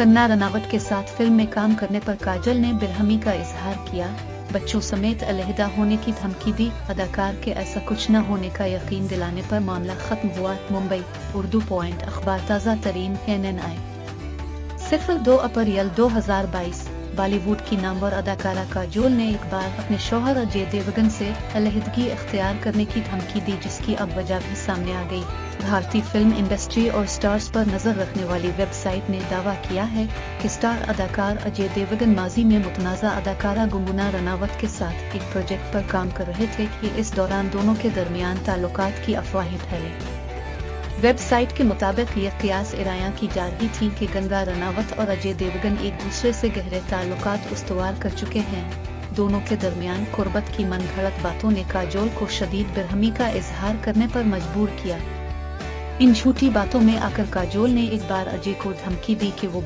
कंगना रनावत के साथ फिल्म में काम करने पर काजल ने बेरहमी का इजहार किया, बच्चों समेत अलहदा होने की धमकी दी। अदाकार के ऐसा कुछ न होने का यकीन दिलाने पर मामला खत्म हुआ। मुंबई उर्दू पॉइंट अखबार ताज़ा तरीन NNI 02 अप्रैल 2022। बॉलीवुड की नामवर अदाकारा काजोल ने एक बार अपने शौहर अजय देवगन से अलहदगी इख्तियार करने की धमकी दी, जिसकी अब वजह भी सामने आ गई। भारतीय फिल्म इंडस्ट्री और स्टार्स पर नजर रखने वाली वेबसाइट ने दावा किया है कि स्टार अदाकार अजय देवगन माजी में मुतनाज़ा अदाकारा कंगना रनावत के साथ एक प्रोजेक्ट पर काम कर रहे थे कि इस दौरान दोनों के दरमियान ताल्लुकात की अफवाहें फैली। वेबसाइट के मुताबिक ये कियास इराया की जा रही थी कि कंगना रनावत और अजय देवगन एक दूसरे से गहरे ताल्लुकात उस्तवार कर चुके हैं। दोनों के दरमियान कुर्बत की मनगढ़ंत बातों ने काजोल को शदीद बेरहमी का इजहार करने पर मजबूर किया। इन झूठी बातों में आकर काजोल ने एक बार अजय को धमकी दी कि वो